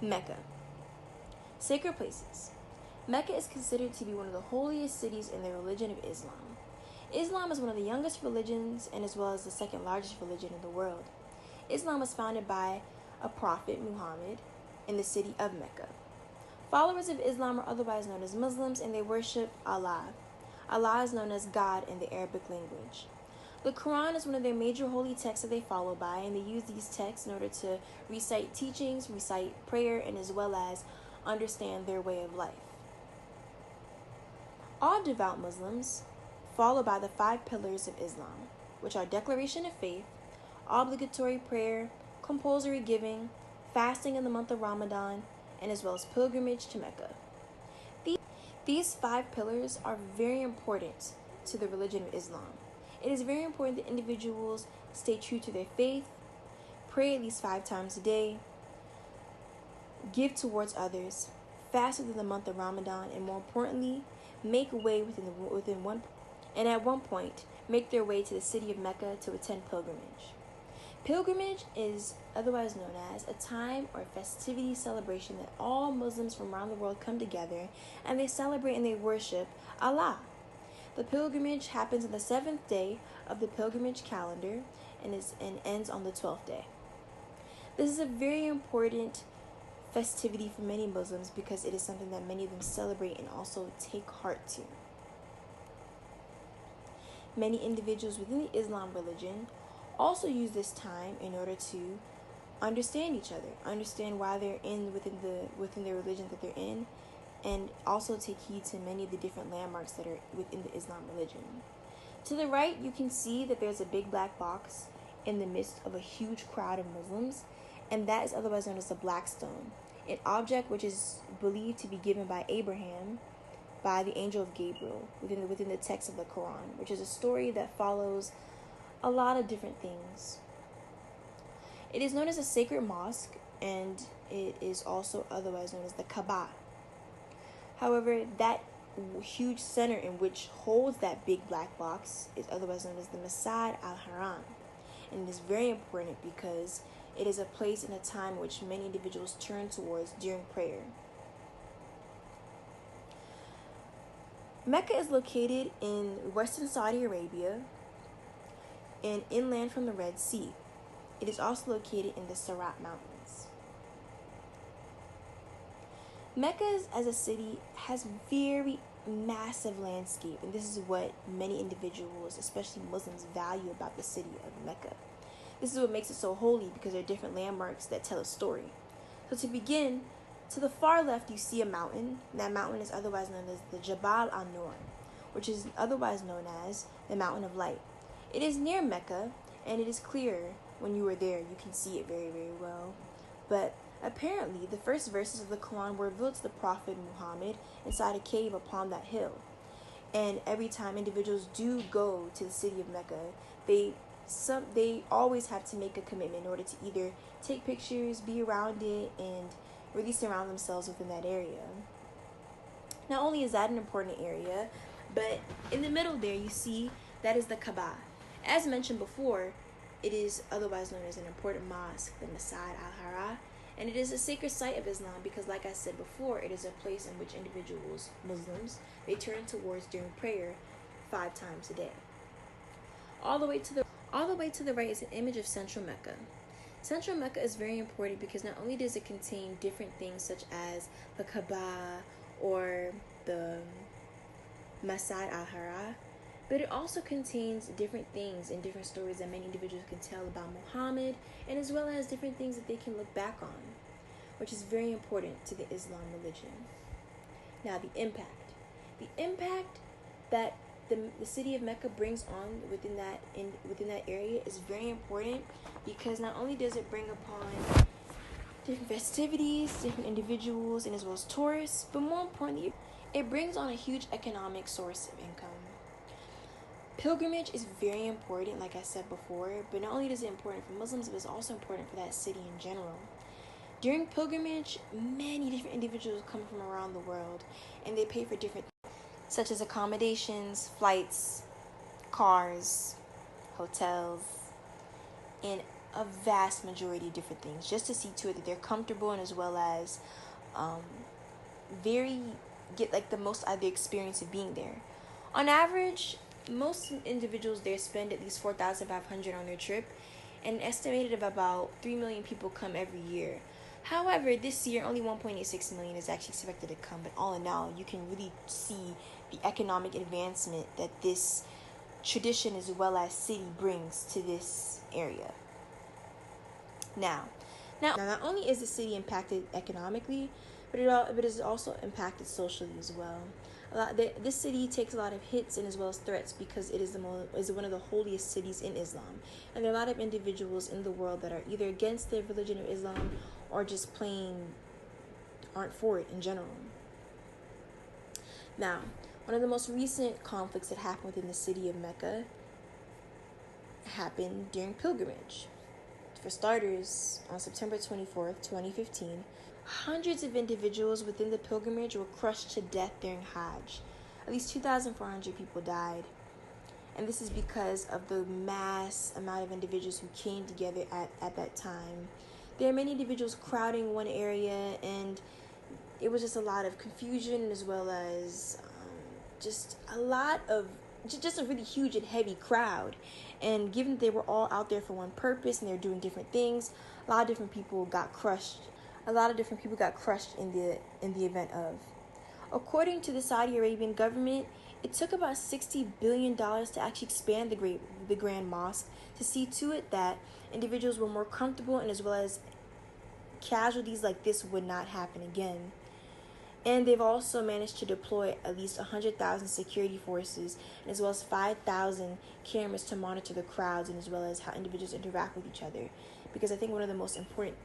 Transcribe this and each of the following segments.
Mecca. Sacred places. Mecca is considered to be one of the holiest cities in the religion of Islam. Islam is one of the youngest religions and as well as the second largest religion in the world. Islam was founded by a prophet, Muhammad, in the city of Mecca. Followers of Islam are otherwise known as Muslims, and they worship Allah. Allah is known as God in the Arabic language. The Quran is one of their major holy texts that they follow by, and they use these texts in order to recite teachings, recite prayer, and as well as understand their way of life. All devout Muslims follow by the 5 pillars of Islam, which are declaration of faith, obligatory prayer, compulsory giving, fasting in the month of Ramadan, and as well as pilgrimage to Mecca. These 5 pillars are very important to the religion of Islam. It is very important that individuals stay true to their faith, pray at least 5 times a day, give towards others, fast within the month of Ramadan, and more importantly, make way at one point, make their way to the city of Mecca to attend pilgrimage. Pilgrimage is otherwise known as a time or festivity celebration that all Muslims from around the world come together and they celebrate and they worship Allah. The pilgrimage happens on the 7th day of the pilgrimage calendar and ends on the 12th day. This is a very important festivity for many Muslims because it is something that many of them celebrate and also take heart to. Many individuals within the Islam religion also use this time in order to understand each other, understand why they're within the religion that they're in, and also take heed to many of the different landmarks that are within the Islam religion. To the right, you can see that there's a big black box in the midst of a huge crowd of Muslims, and that is otherwise known as the Black Stone, an object which is believed to be given by Abraham by the angel of Gabriel within the text of the Quran, which is a story that follows a lot of different things. It is known as a sacred mosque, and it is also otherwise known as the Kaaba. However, that huge center in which holds that big black box is otherwise known as the Masjid al-Haram, and it is very important because it is a place and a time which many individuals turn towards during prayer. Mecca is located in western Saudi Arabia and inland from the Red Sea. It is also located in the Sarat Mountains. Mecca as a city has very massive landscape, and this is what many individuals, especially Muslims, value about the city of Mecca. This is what makes it so holy because there are different landmarks that tell a story. So to begin, to the far left you see a mountain, and that mountain is otherwise known as the Jabal an-Nur, which is otherwise known as the Mountain of Light. It is near Mecca, and it is clear when you are there. You can see it very, very well. But apparently, the first verses of the Quran were revealed to the Prophet Muhammad inside a cave upon that hill. And every time individuals do go to the city of Mecca, they always have to make a commitment in order to either take pictures, be around it, and really surround themselves within that area. Not only is that an important area, but in the middle there you see that is the Kaaba. As mentioned before, it is otherwise known as an important mosque, the Masjid al-Haram, and it is a sacred site of Islam because, like I said before, it is a place in which individuals, Muslims, they turn towards during prayer 5 times a day. All the way to the right is an image of Central Mecca. Central Mecca is very important because not only does it contain different things such as the Kaaba or the Masjid al-Haram, but it also contains different things and different stories that many individuals can tell about Muhammad, and as well as different things that they can look back on, which is very important to the Islam religion. Now, the impact that the city of Mecca brings on within that area is very important because not only does it bring upon different festivities, different individuals, and as well as tourists, but more importantly, it brings on a huge economic source of income. Pilgrimage is very important, like I said before, but not only is it important for Muslims, but it's also important for that city in general. During pilgrimage, many different individuals come from around the world, and they pay for different things, such as accommodations, flights, cars, hotels, and a vast majority of different things just to see to it that they're comfortable, and as well as um, very get like the most out of the experience of being there. On average, most individuals there spend at least 4,500 on their trip, and estimated of about 3 million people come every year. However, this year only 1.86 million is actually expected to come, but all in all, you can really see the economic advancement that this tradition as well as city brings to this area. Now, not only is the city impacted economically, but it is also impacted socially as well. This city takes a lot of hits and as well as threats because it is one of the holiest cities in Islam, and there are a lot of individuals in the world that are either against the religion of Islam or just plain aren't for it in general. Now, one of the most recent conflicts that happened within the city of Mecca happened during pilgrimage. For starters, on September 24th, 2015, hundreds of individuals within the pilgrimage were crushed to death during Hajj. At least 2,400 people died. And this is because of the mass amount of individuals who came together at that time. There are many individuals crowding one area, and it was just a lot of confusion as well as just a really huge and heavy crowd. And given that they were all out there for one purpose and they're doing different things, a lot of different people got crushed. In the event of. According to the Saudi Arabian government, it took about $60 billion to actually expand the Grand Mosque to see to it that individuals were more comfortable, and as well as casualties like this would not happen again. And they've also managed to deploy at least 100,000 security forces, and as well as 5,000 cameras to monitor the crowds, and as well as how individuals interact with each other. Because I think one of the most important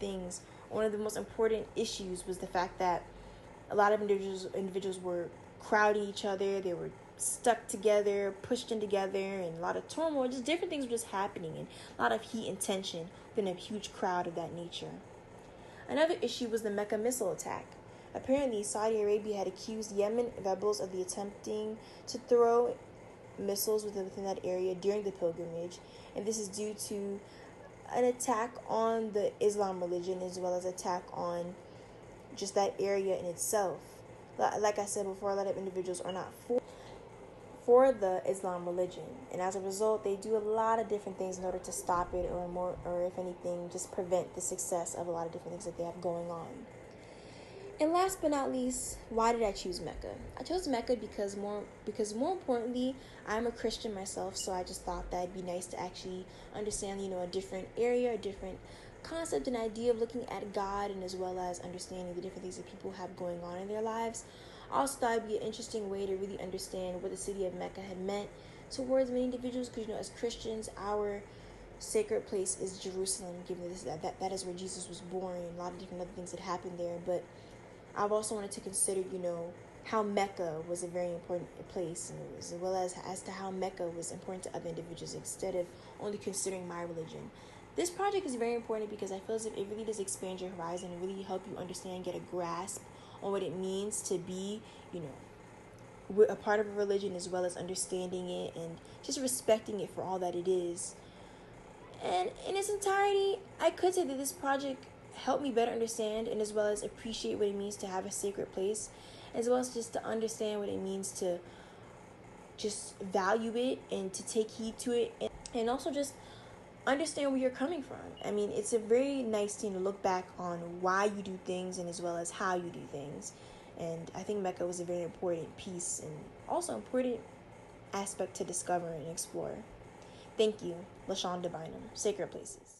issues was the fact that a lot of individuals were crowding each other. They were stuck together, pushed in together, and a lot of turmoil. Just different things were just happening, and a lot of heat and tension within a huge crowd of that nature. Another issue was the Mecca missile attack. Apparently, Saudi Arabia had accused Yemen rebels of attempting to throw missiles within that area during the pilgrimage, and this is due to an attack on the Islam religion as well as attack on just that area in itself. Like I said before, a lot of individuals are not for the Islam religion, and as a result, they do a lot of different things in order to stop it, or if anything, just prevent the success of a lot of different things that they have going on. And last but not least, why did I choose Mecca? I chose Mecca because more importantly, I'm a Christian myself, so I just thought that it'd be nice to actually understand, a different area, a different concept and idea of looking at God, and as well as understanding the different things that people have going on in their lives. I also thought it'd be an interesting way to really understand what the city of Mecca had meant towards many individuals, because as Christians, our sacred place is Jerusalem, given that is where Jesus was born, and a lot of different other things that happened there. But I've also wanted to consider, how Mecca was a very important place, and as well as to how Mecca was important to other individuals instead of only considering my religion. This project is very important because I feel as if it really does expand your horizon and really help you understand, get a grasp on what it means to be, a part of a religion, as well as understanding it and just respecting it for all that it is. And in its entirety, I could say that this project helped me better understand and as well as appreciate what it means to have a sacred place, as well as just to understand what it means to just value it and to take heed to it, and also just understand where you're coming from. I mean, it's a very nice thing to look back on why you do things and as well as how you do things. And I think Mecca was a very important piece and also important aspect to discover and explore. Thank you, LaShonda Bynum, Sacred Places.